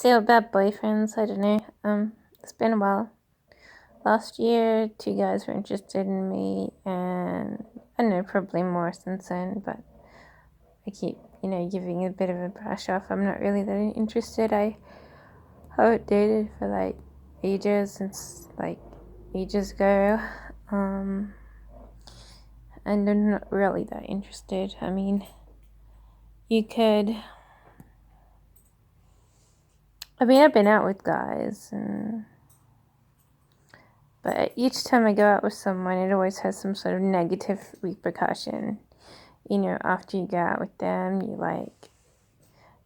So about boyfriends, I don't know. It's been a while. Last year, two guys were interested in me, and I don't know, probably more since then. But I keep, giving a bit of a brush off. I'm not really that interested. I haven't dated for like ages since like ages ago. Um, and I'm not really that interested. I mean, you could. I've been out with guys and. But each time I go out with someone, it always has some sort of negative repercussion. After you go out with them,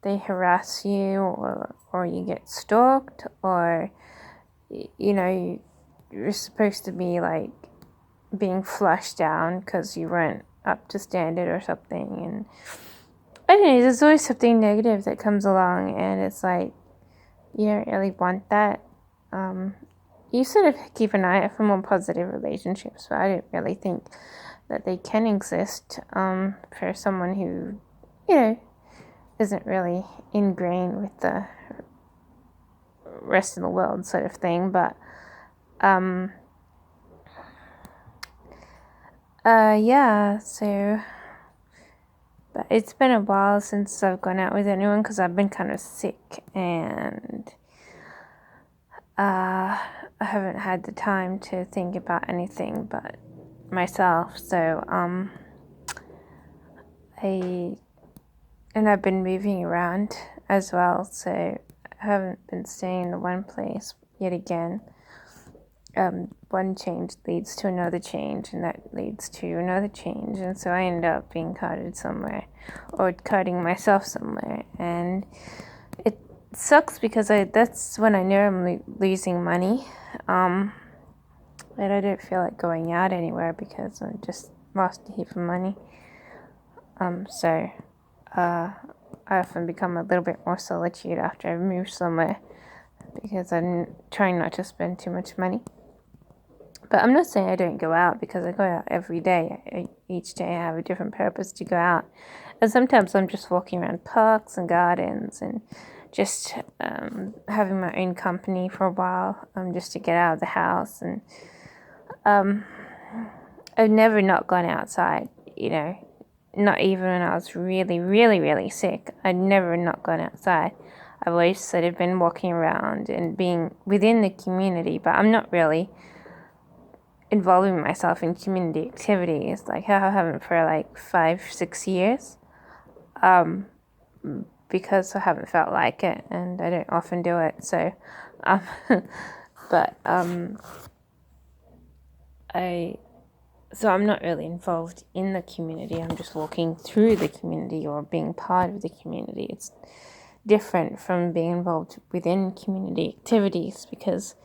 they harass you, or you get stalked, or, you're supposed to be like being flushed down because you weren't up to standard or something. And I don't know, there's always something negative that comes along, and it's like, you don't really want that. You sort of keep an eye out for more positive relationships, but I don't really think that they can exist for someone who, isn't really ingrained with the rest of the world sort of thing. But, yeah, so, but it's been a while since I've gone out with anyone because I've been kind of sick and I haven't had the time to think about anything but myself. So, I've been moving around as well, so I haven't been staying in one place yet again. One change leads to another change, and that leads to another change, and so I end up being carted somewhere, or carting myself somewhere, and it sucks because that's when I know I'm losing money, and I don't feel like going out anywhere because I just lost a heap of money. So I often become a little bit more solitude after I've moved somewhere because I'm trying not to spend too much money. But I'm not saying I don't go out because I go out every day. Each day I have a different purpose to go out. And sometimes I'm just walking around parks and gardens and just having my own company for a while just to get out of the house. And I've never not gone outside, not even when I was really, really, really sick. I'd never not gone outside. I've always sort of been walking around and being within the community, but I'm not really involving myself in community activities. Like I haven't for like 5-6 years, because I haven't felt like it, and I don't often do it. So, but So I'm not really involved in the community. I'm just walking through the community or being part of the community. It's different from being involved within community activities, because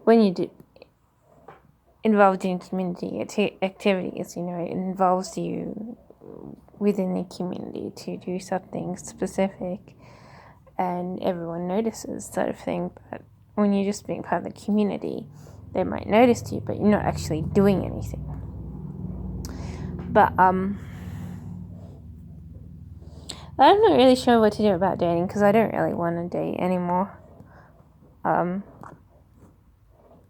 when you do involved in community activities, it involves you within the community to do something specific and everyone notices, sort of thing. But when you're just being part of the community, they might notice you, but you're not actually doing anything. But I'm not really sure what to do about dating because I don't really want to date anymore.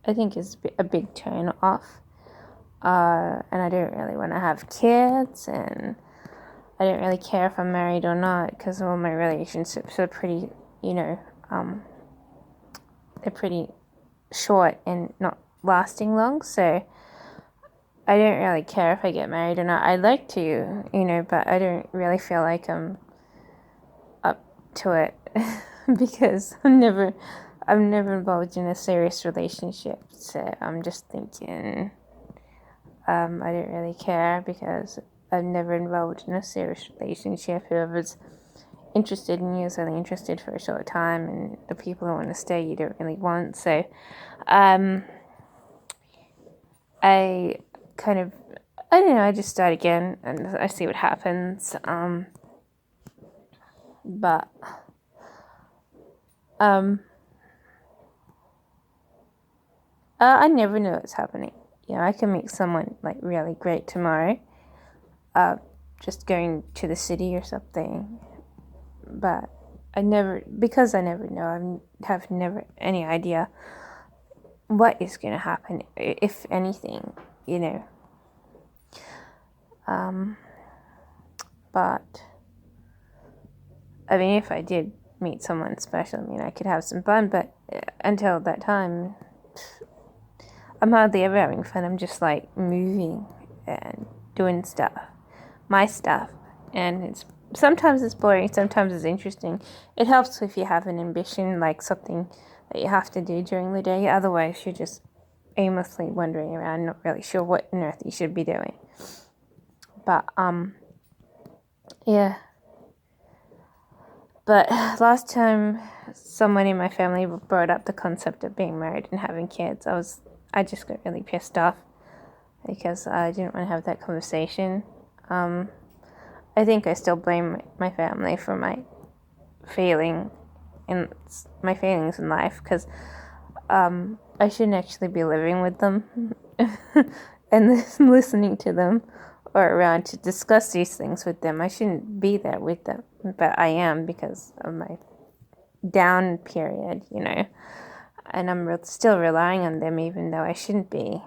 I think it's a big turn off. And I don't really want to have kids, and I don't really care if I'm married or not because all my relationships are pretty, they're pretty short and not lasting long. So I don't really care if I get married or not. I'd like to, but I don't really feel like I'm up to it because I'm never involved in a serious relationship. So I'm just thinking, I don't really care because I'm never involved in a serious relationship. Whoever's interested in you is only interested for a short time, and the people who want to stay you don't really want. So, I kind of, I don't know, I just start again and I see what happens. But I never know what's happening. I can meet someone like really great tomorrow, just going to the city or something. But because I never know, I have never any idea what is going to happen, if anything, you know. But I mean, if I did meet someone special, I mean, I could have some fun, but until that time, I'm hardly ever having fun. I'm just like moving and doing stuff, my stuff, and sometimes it's boring, sometimes it's interesting. It helps if you have an ambition, like something that you have to do during the day. Otherwise, you're just aimlessly wandering around, not really sure what on earth you should be doing. But yeah. But last time someone in my family brought up the concept of being married and having kids, I just got really pissed off because I didn't want to have that conversation. I think I still blame my family for my feelings in life, because I shouldn't actually be living with them and listening to them or around to discuss these things with them. I shouldn't be there with them, but I am because of my down period, you know, and I'm still relying on them even though I shouldn't be.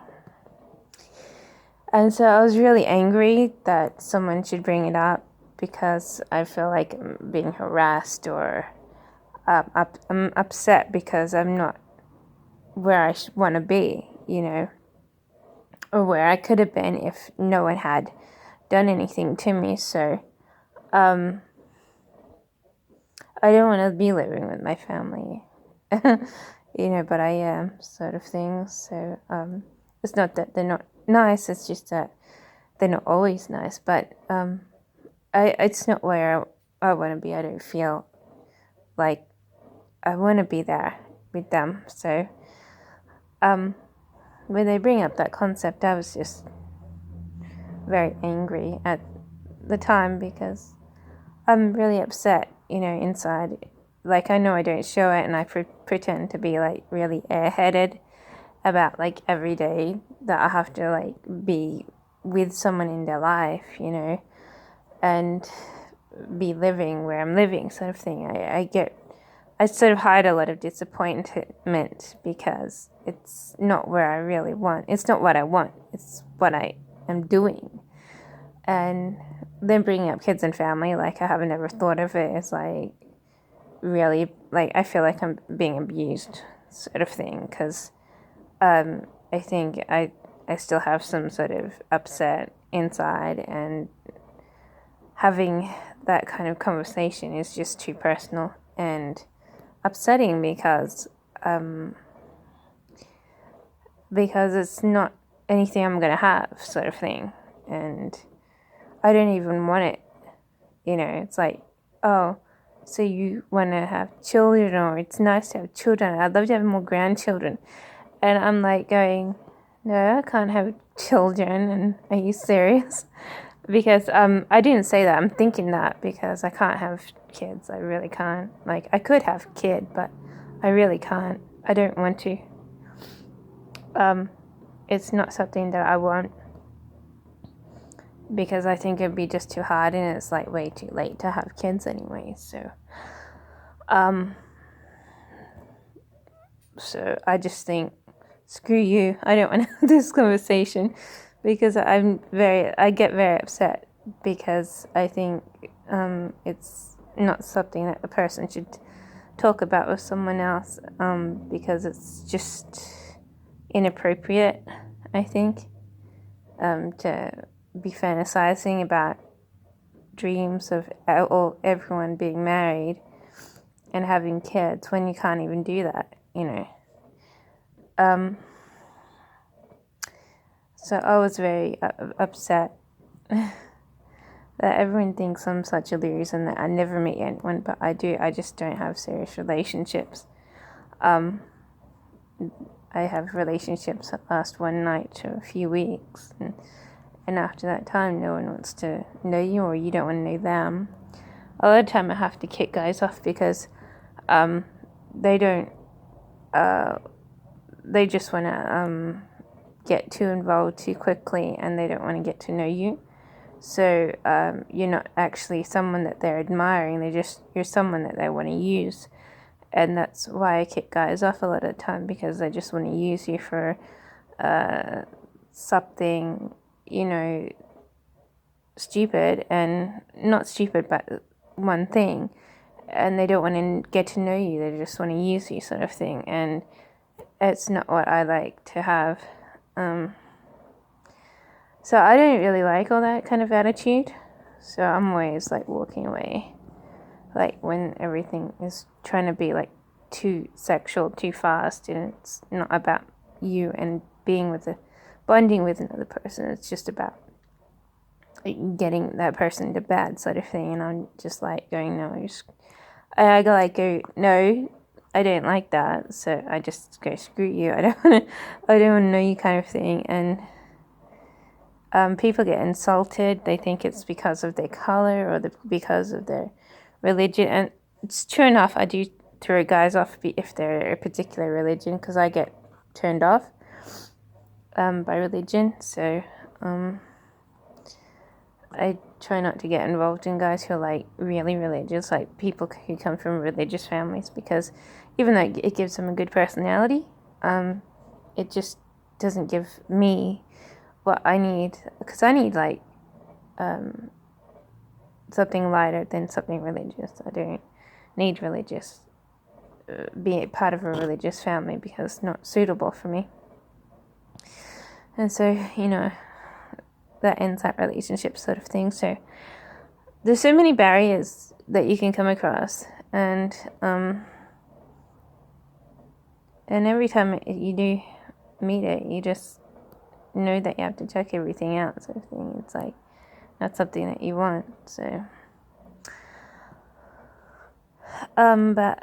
And so I was really angry that someone should bring it up, because I feel like I'm being harassed, or I'm upset because I'm not where I want to be, you know, or where I could have been if no one had done anything to me. So I don't want to be living with my family, you know, but I am, sort of thing. So it's not that they're not nice, it's just that they're not always nice. But it's not where I want to be. I don't feel like I want to be there with them. So when they bring up that concept, I was just very angry at the time, because I'm really upset, you know, inside. Like, I know I don't show it, and I pretend to be like really airheaded about like every day that I have to like be with someone in their life, you know, and be living where I'm living, sort of thing. I sort of hide a lot of disappointment because it's not where I really want. It's not what I want. It's what I am doing. And then bringing up kids and family, like, I haven't ever thought of it as like really, like, I feel like I'm being abused, sort of thing, because I think I still have some sort of upset inside, and having that kind of conversation is just too personal and upsetting, because it's not anything I'm gonna have, sort of thing, and I don't even want it. You know, it's like, oh, so you want to have children, or it's nice to have children. I'd love to have more grandchildren. And I'm like going, no, I can't have children. And are you serious? Because I didn't say that. I'm thinking that because I can't have kids. I really can't. Like, I could have a kid, but I really can't. I don't want to. It's not something that I want, because I think it'd be just too hard, and it's like way too late to have kids anyway. So I just think, screw you. I don't want to have this conversation, because I get very upset, because I think it's not something that a person should talk about with someone else, because it's just inappropriate, I think, to be fantasizing about dreams of everyone being married and having kids when you can't even do that, you know. So I was very upset that everyone thinks I'm such a loser and that I never meet anyone, but I do. I just don't have serious relationships. I have relationships that last one night to a few weeks, and after that time, no one wants to know you, or you don't want to know them. A lot of time I have to kick guys off because they don't, they just want to get too involved too quickly, and they don't want to get to know you. So you're not actually someone that they're admiring. You're someone that they want to use, and that's why I kick guys off a lot of the time, because they just want to use you for something, stupid, and not stupid, but one thing, and they don't want to get to know you. They just want to use you, sort of thing, and it's not what I like to have. So I don't really like all that kind of attitude. So I'm always like walking away, like when everything is trying to be like too sexual, too fast, and it's not about you and bonding with another person. It's just about getting that person to bed, sort of thing. And I'm just like going, no, I go, no, I don't like that. So I just go, screw you. I don't want to know you, kind of thing. And people get insulted. They think it's because of their color or because of their religion. And it's true enough, I do throw guys off if they're a particular religion, because I get turned off by religion. So I try not to get involved in guys who are like really religious, like people who come from religious families, because even though it gives them a good personality, it just doesn't give me what I need, because I need like something lighter than something religious. I don't need religious, being part of a religious family, because it's not suitable for me. And so, that ends that relationship, sort of thing. So there's so many barriers that you can come across, and every time you do meet it, you just know that you have to check everything out, sort of thing. It's like not something that you want. So but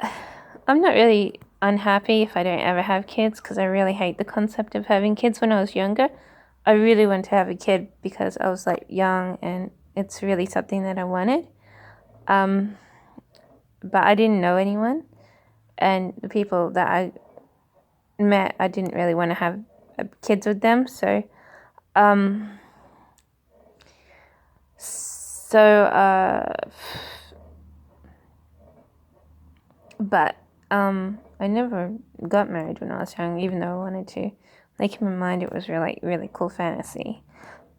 I'm not really unhappy if I don't ever have kids, because I really hate the concept of having kids. When I was younger, I really wanted to have a kid because I was like young, and it's really something that I wanted. But I didn't know anyone, and the people that I met, I didn't really want to have kids with them. So but I never got married when I was young, even though I wanted to. Like, in my mind, it was really cool fantasy,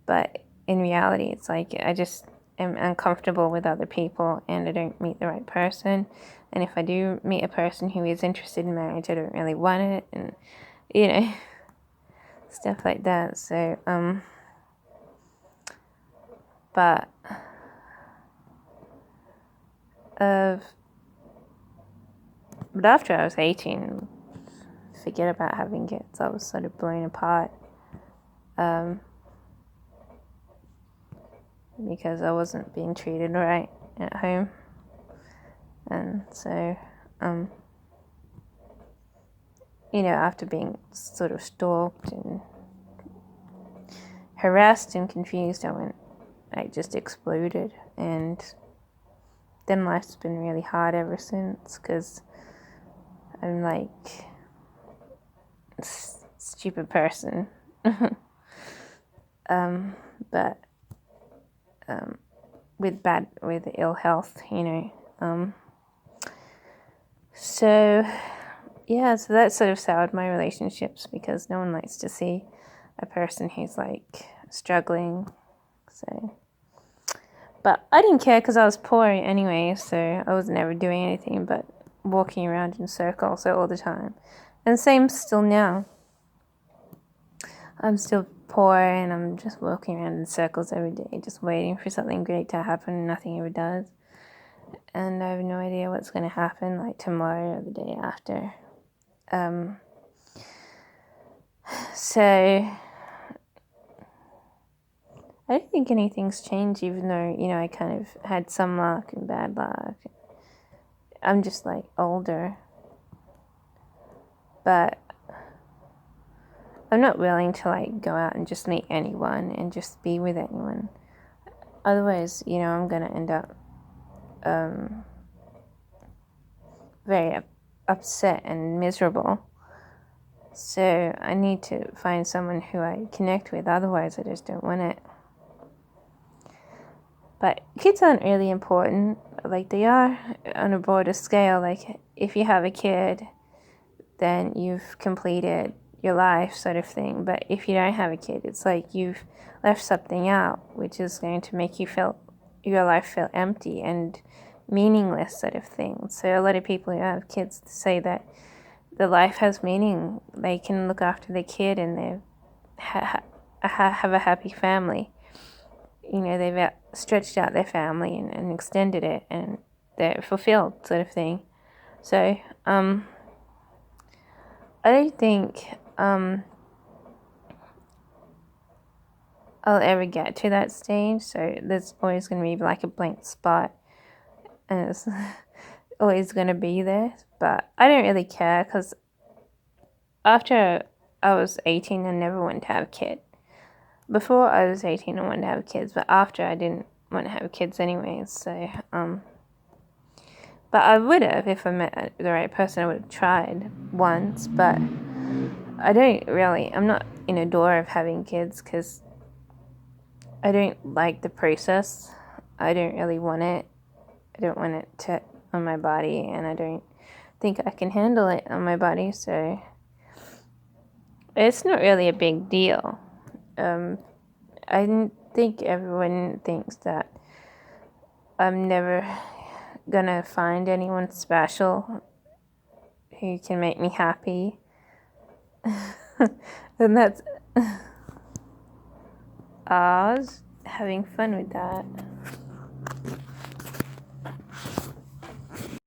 but in reality, it's like I just am uncomfortable with other people, and I don't meet the right person. And if I do meet a person who is interested in marriage, I don't really want it, and stuff like that. So but after I was 18, forget about having kids. I was sort of blown apart, because I wasn't being treated right at home, and so after being sort of stalked and harassed and confused, I just exploded, and then life's been really hard ever since, because I'm like a stupid person. But with ill health, so yeah, so that sort of soured my relationships, because no one likes to see a person who's like struggling. So, but I didn't care, because I was poor anyway, so I was never doing anything but walking around in circles all the time. And same still now. I'm still poor, and I'm just walking around in circles every day, just waiting for something great to happen, and nothing ever does. And I have no idea what's going to happen, like tomorrow or the day after. So I don't think anything's changed, even though, I kind of had some luck and bad luck. I'm just like older. But I'm not willing to like go out and just meet anyone and just be with anyone. Otherwise, I'm going to end up very upset and miserable. So I need to find someone who I connect with. Otherwise, I just don't want it. But kids aren't really important. Like, they are on a broader scale. Like, if you have a kid, then you've completed your life, sort of thing. But if you don't have a kid, it's like you've left something out, which is going to make your life feel empty and meaningless, sort of thing. So a lot of people who have kids say that the life has meaning. They can look after their kid and they have a happy family. They've stretched out their family and extended it, and they're fulfilled, sort of thing. So I don't think I'll ever get to that stage. So there's always going to be like a blank spot, and it's always going to be there. But I don't really care, because after I was 18, I never wanted to have a kid. Before I was 18, I wanted to have kids, but after, I didn't want to have kids anyways. So but I would have, if I met the right person. I would have tried once, but I'm not in a door of having kids, because I don't like the process. I don't really want it. I don't want it on my body, and I don't think I can handle it on my body, so it's not really a big deal. I think everyone thinks that I'm never gonna find anyone special who can make me happy. And that's I was having fun with that.